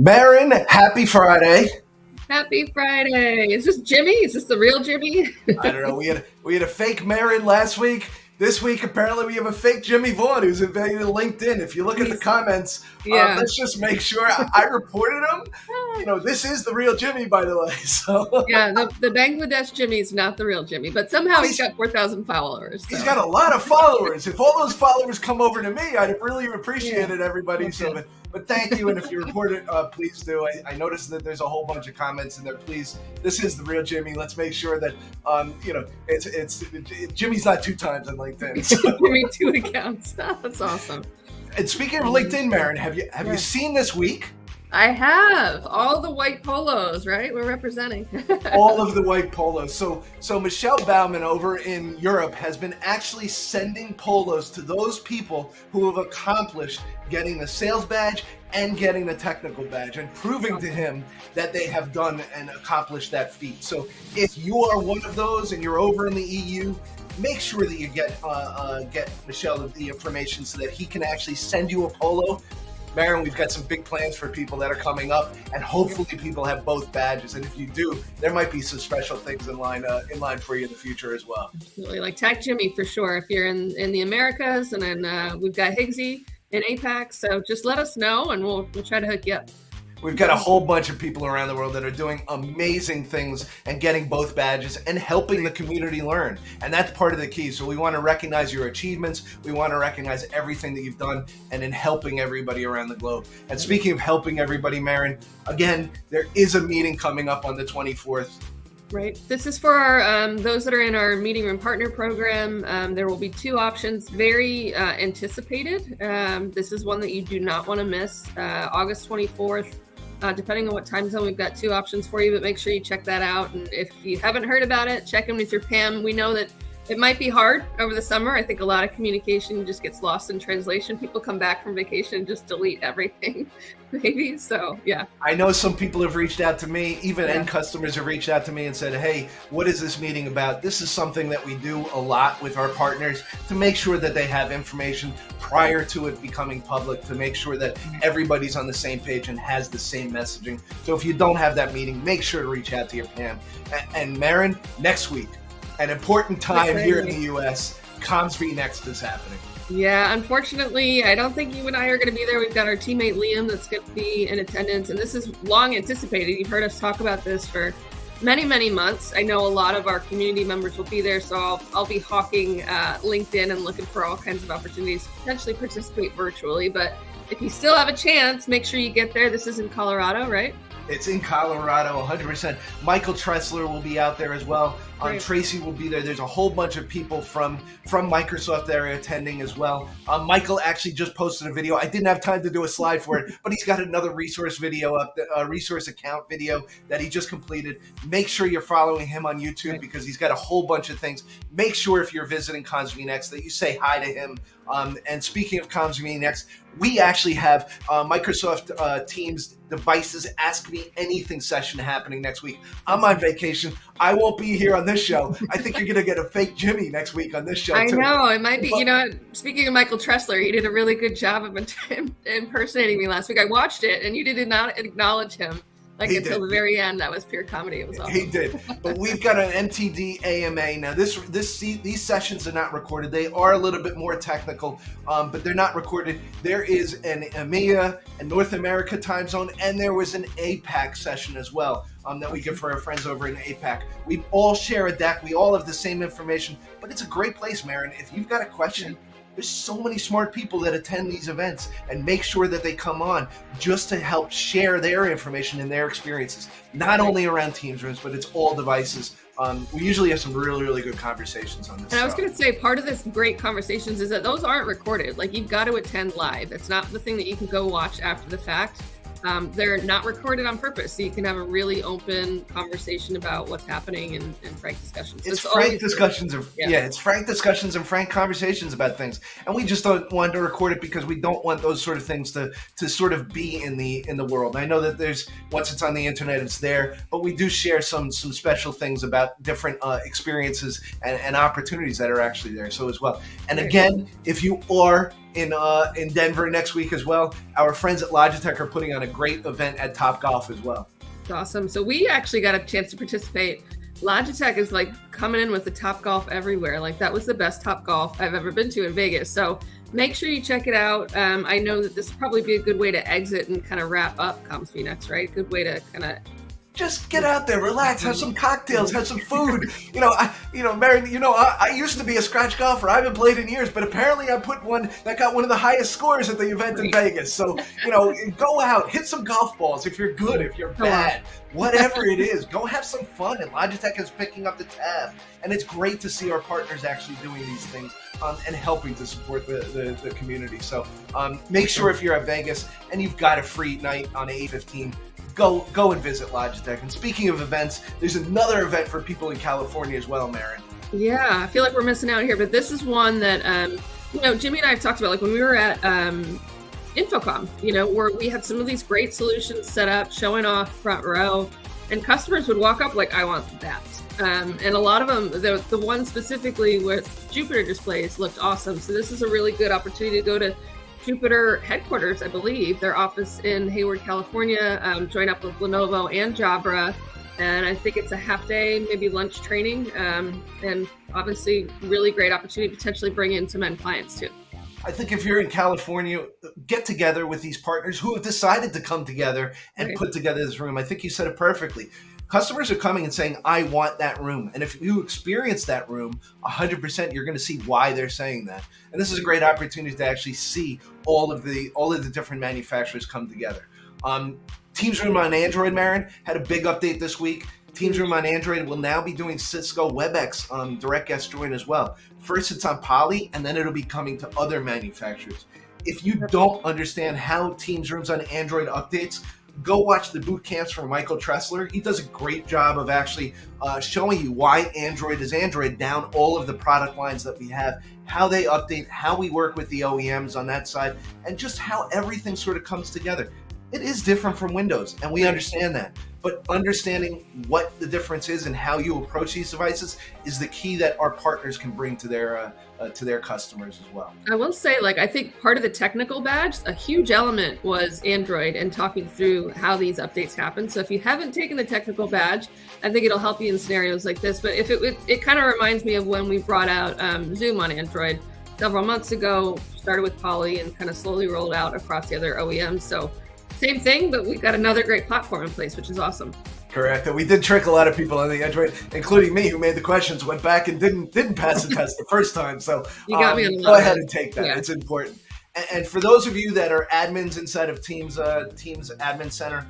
Marin, happy Friday. Happy Friday. Is this Jimmy? Is this the real Jimmy? I don't know. We had a fake Marin last week. This week, apparently, we have a fake Jimmy Vaughn who's invited to LinkedIn. If you look at the comments, let's just make sure. I reported him. This is the real Jimmy, by the way. So yeah, the Bangladesh Jimmy is not the real Jimmy, but somehow he's got 4,000 followers. So. He's got a lot of followers. If all those followers come over to me, I'd really appreciate it, everybody. Okay. But thank you, and if you report it, please do. I noticed that there's a whole bunch of comments in there. Please, this is the real Jimmy. Let's make sure that it's Jimmy's not 2 times on LinkedIn. So. Jimmy 2 accounts. That's awesome. And speaking of LinkedIn, Marin, have you seen this week? I have all the white polos, right? We're representing all of the white polos. So Michelle Bauman over in Europe has been actually sending polos to those people who have accomplished getting the sales badge and getting the technical badge, and proving to him that they have done and accomplished that feat. So if you are one of those and you're over in the EU, make sure that you get Michelle the information so that he can actually send you a polo. Marin, we've got some big plans for people that are coming up, and hopefully people have both badges. And if you do, there might be some special things in line for you in the future as well. Absolutely, like tag Jimmy for sure. If you're in the Americas, and then we've got Higgsy in APAC. So just let us know, and we'll try to hook you up. We've got a whole bunch of people around the world that are doing amazing things and getting both badges and helping the community learn. And that's part of the key. So we want to recognize your achievements. We want to recognize everything that you've done and in helping everybody around the globe. And speaking of helping everybody, Marin, again, there is a meeting coming up on the 24th. Right. This is for our those that are in our meeting room partner program. There will be 2 options, very anticipated. This is one that you do not want to miss. August 24th. Depending on what time zone, we've got 2 options for you, but make sure you check that out. And if you haven't heard about it, check in with your PAM. We know that it might be hard over the summer. I think a lot of communication just gets lost in translation. People come back from vacation and just delete everything, maybe. So, yeah. I know some people have reached out to me, even end customers have reached out to me and said, hey, what is this meeting about? This is something that we do a lot with our partners to make sure that they have information prior to it becoming public, to make sure that everybody's on the same page and has the same messaging. So if you don't have that meeting, make sure to reach out to your PAM. And Marin, next week, an important time here in the U.S., CommsV Next is happening. Yeah, unfortunately, I don't think you and I are going to be there. We've got our teammate Liam that's going to be in attendance, and this is long anticipated. You've heard us talk about this for many, many months. I know a lot of our community members will be there, so I'll be hawking LinkedIn and looking for all kinds of opportunities to potentially participate virtually. But if you still have a chance, make sure you get there. This is in Colorado, right? It's in Colorado, 100%. Michael Tressler will be out there as well. Tracy will be there. There's a whole bunch of people from Microsoft that are attending as well. Michael actually just posted a video. I didn't have time to do a slide for it, but he's got another resource video up, a resource account video that he just completed. Make sure you're following him on YouTube because he's got a whole bunch of things. Make sure if you're visiting CommsV Next that you say hi to him. And speaking of CommsV Next, we actually have Microsoft Teams devices Ask Me Anything session happening next week. I'm on vacation. I won't be here on this show. I think you're going to get a fake Jimmy next week on this show, I too. know. It might be. Speaking of Michael Tressler, he did a really good job of impersonating me last week. I watched it, and you did not acknowledge him. Until the very end, that was pure comedy. It was awesome. He did. But we've got an MTD AMA. Now, these sessions are not recorded. They are a little bit more technical, but they're not recorded. There is an EMEA, a North America time zone, and there was an APAC session as well that we give for our friends over in APAC. We all share a deck. We all have the same information, but it's a great place, Marin. If you've got a question, there's so many smart people that attend these events, and make sure that they come on just to help share their information and their experiences, not only around Teams rooms, but it's all devices. We usually have some really, really good conversations on this. And I was going to say, part of this great conversations is that those aren't recorded. Like, you've got to attend live. It's not the thing that you can go watch after the fact. They're not recorded on purpose, so you can have a really open conversation about what's happening and frank discussions. It's frank discussions it's frank discussions and frank conversations about things. And we just don't want to record it because we don't want those sort of things to sort of be in the world. I know that there's, once it's on the internet, it's there, but we do share some special things about different experiences and opportunities that are actually there. So as well. And again, if you are in Denver next week as well. Our friends at Logitech are putting on a great event at Topgolf as well. It's awesome. So we actually got a chance to participate. Logitech is like coming in with the Topgolf everywhere. Like that was the best Topgolf I've ever been to in Vegas. So make sure you check it out. I know that this would probably be a good way to exit and kind of wrap up Comms Phoenix, right? Good way to kind of just get out there, relax, have some cocktails, have some food. Marin, I used to be a scratch golfer. I haven't played in years, but apparently I put one that got one of the highest scores at the event in Vegas. So, go out, hit some golf balls if you're good, if you're bad, whatever it is, go have some fun. And Logitech is picking up the tab. And it's great to see our partners actually doing these things and helping to support the community. So make sure if you're at Vegas and you've got a free night on 8/15, go and visit Logitech. And speaking of events, there's another event for people in California as well, Marin. Yeah, I feel like we're missing out here, but this is one that Jimmy and I have talked about, like when we were at Infocom, where we had some of these great solutions set up, showing off front row, and customers would walk up like, I want that. And a lot of them, the one specifically with Jupiter displays looked awesome. So this is a really good opportunity to go to Jupiter headquarters, I believe, their office in Hayward, California, join up with Lenovo and Jabra. And I think it's a half day, maybe lunch training. And obviously really great opportunity to potentially bring in some end clients too. I think if you're in California, get together with these partners who have decided to come together and put together this room. I think you said it perfectly. Customers are coming and saying, I want that room. And if you experience that room, 100%, you're going to see why they're saying that. And this is a great opportunity to actually see all of the different manufacturers come together. Teams Room on Android, Marin, had a big update this week. Teams Room on Android will now be doing Cisco WebEx direct guest join as well. First, it's on Poly, and then it'll be coming to other manufacturers. If you don't understand how Teams Rooms on Android updates, go watch the boot camps from Michael Tressler. He does a great job of actually showing you why Android is Android down all of the product lines that we have, how they update, how we work with the OEMs on that side, and just how everything sort of comes together. It is different from Windows, and we understand that. But understanding what the difference is and how you approach these devices is the key that our partners can bring to their customers as well. I will say, I think part of the technical badge, a huge element was Android and talking through how these updates happen. So if you haven't taken the technical badge, I think it'll help you in scenarios like this. But if it kind of reminds me of when we brought out Zoom on Android several months ago, started with Poly and kind of slowly rolled out across the other OEMs. So same thing, but we've got another great platform in place, which is awesome. Correct. And we did trick a lot of people on the Android, including me, who made the questions, went back and didn't pass the test the first time. So you got me on go ahead and take that. Yeah. It's important. And for those of you that are admins inside of Teams Admin Center,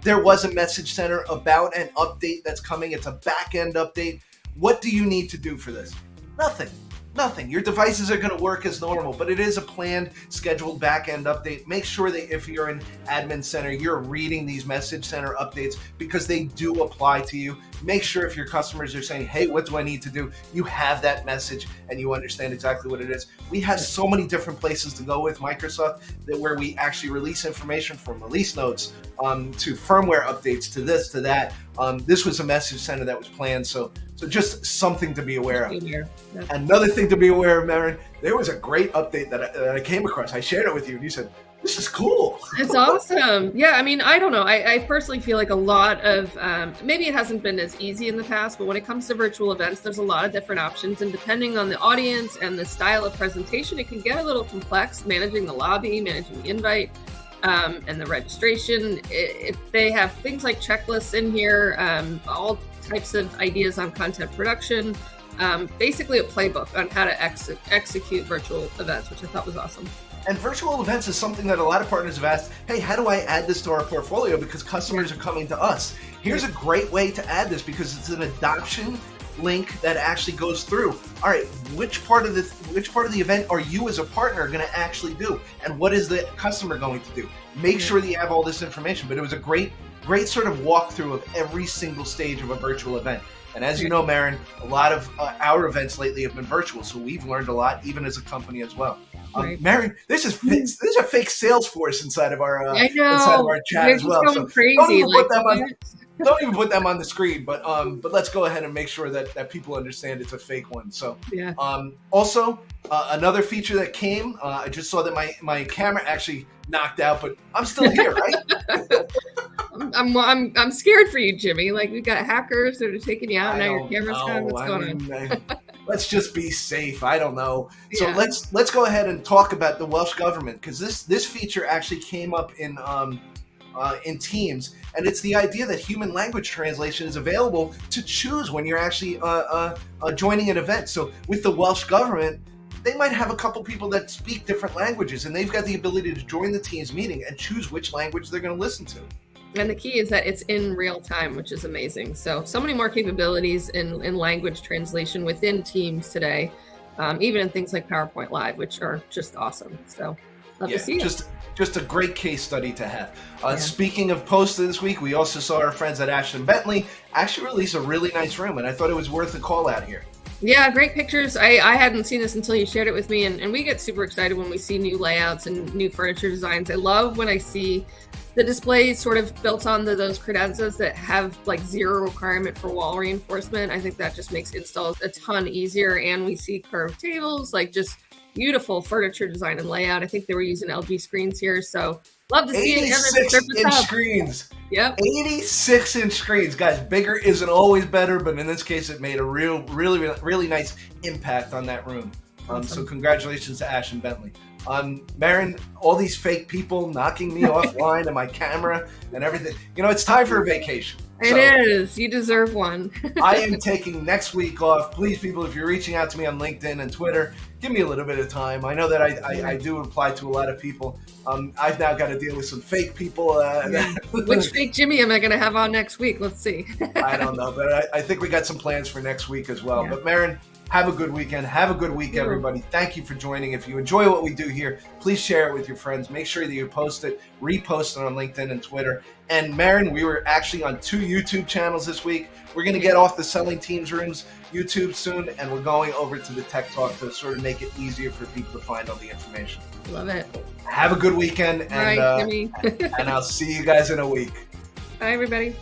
there was a message center about an update that's coming. It's a backend update. What do you need to do for this? Nothing. Your devices are going to work as normal, but it is a planned, scheduled back-end update. Make sure that if you're in Admin Center, you're reading these Message Center updates because they do apply to you. Make sure if your customers are saying, hey, what do I need to do? You have that message and you understand exactly what it is. We have so many different places to go with Microsoft where we actually release information from release notes to firmware updates to this, to that. This was a Message Center that was planned, so just something to be aware of. Yeah. Another thing to be aware of, Marin, there was a great update that I came across. I shared it with you, and you said, this is cool. It's awesome. Yeah, I mean, I don't know. I personally feel like a lot of, maybe it hasn't been as easy in the past, but when it comes to virtual events, there's a lot of different options. And depending on the audience and the style of presentation, it can get a little complex managing the lobby, managing the invite. And the registration. If they have things like checklists in here, all types of ideas on content production, basically a playbook on how to execute virtual events, which I thought was awesome. And virtual events is something that a lot of partners have asked, hey, how do I add this to our portfolio? Because customers are coming to us. Here's a great way to add this because it's an adoption link that actually goes through. All right, which part of the event are you as a partner going to actually do, and what is the customer going to do? Make sure that you have all this information. But it was a great sort of walkthrough of every single stage of a virtual event. And as you know, Marin, a lot of our events lately have been virtual, so we've learned a lot, even as a company as well. Marin, there's a fake Salesforce inside of our chat as well. Crazy. So don't even put them on. Don't even put them on the screen, but let's go ahead and make sure that people understand it's a fake one. So yeah. Also another feature that came, I just saw that my camera actually knocked out, but I'm still here, right? I'm scared for you, Jimmy. Like, we got hackers that are taking you out. Now your camera's gone. What's going on? Let's just be safe. I don't know. So Yeah. let's go ahead and talk about the Welsh government, because this feature actually came up in Teams, and it's the idea that human language translation is available to choose when you're actually joining an event. So with the Welsh government, they might have a couple people that speak different languages, and they've got the ability to join the Teams meeting and choose which language they're going to listen to. And the key is that it's in real time, which is amazing. So many more capabilities in language translation within Teams today, even in things like PowerPoint Live, which are just awesome. So love to see it. Just a great case study to have. Speaking of posts this week, we also saw our friends at Ashland Bentley actually release a really nice room, and I thought it was worth a call out here. Yeah, great pictures. I hadn't seen this until you shared it with me, and we get super excited when we see new layouts and new furniture designs. I love when I see the display sort of built onto those credenzas that have like zero requirement for wall reinforcement. I think that just makes installs a ton easier, and we see curved tables, like just beautiful furniture design and layout. I think they were using LG screens here, so love to see it. 86-inch screens. Yep. 86-inch screens, guys. Bigger isn't always better, but in this case, it made a really nice impact on that room. So congratulations to Ashland Bentley. Marin, all these fake people knocking me offline and my camera and everything. It's time for a vacation. It is. You deserve one. I am taking next week off. Please, people, if you're reaching out to me on LinkedIn and Twitter, give me a little bit of time. I know that I do reply to a lot of people. I've now got to deal with some fake people. Which fake Jimmy am I going to have on next week? Let's see. I don't know, but I think we got some plans for next week as well. Yeah. But Marin, have a good weekend. Have a good week, everybody. Thank you for joining. If you enjoy what we do here, please share it with your friends. Make sure that you post it, repost it on LinkedIn and Twitter. And Marin, we were actually on 2 YouTube channels this week. We're going to get off the Selling Teams Rooms YouTube soon, and we're going over to the Tech Talk to sort of make it easier for people to find all the information. Love it. Have a good weekend, and, Jimmy. and I'll see you guys in a week. Bye, everybody.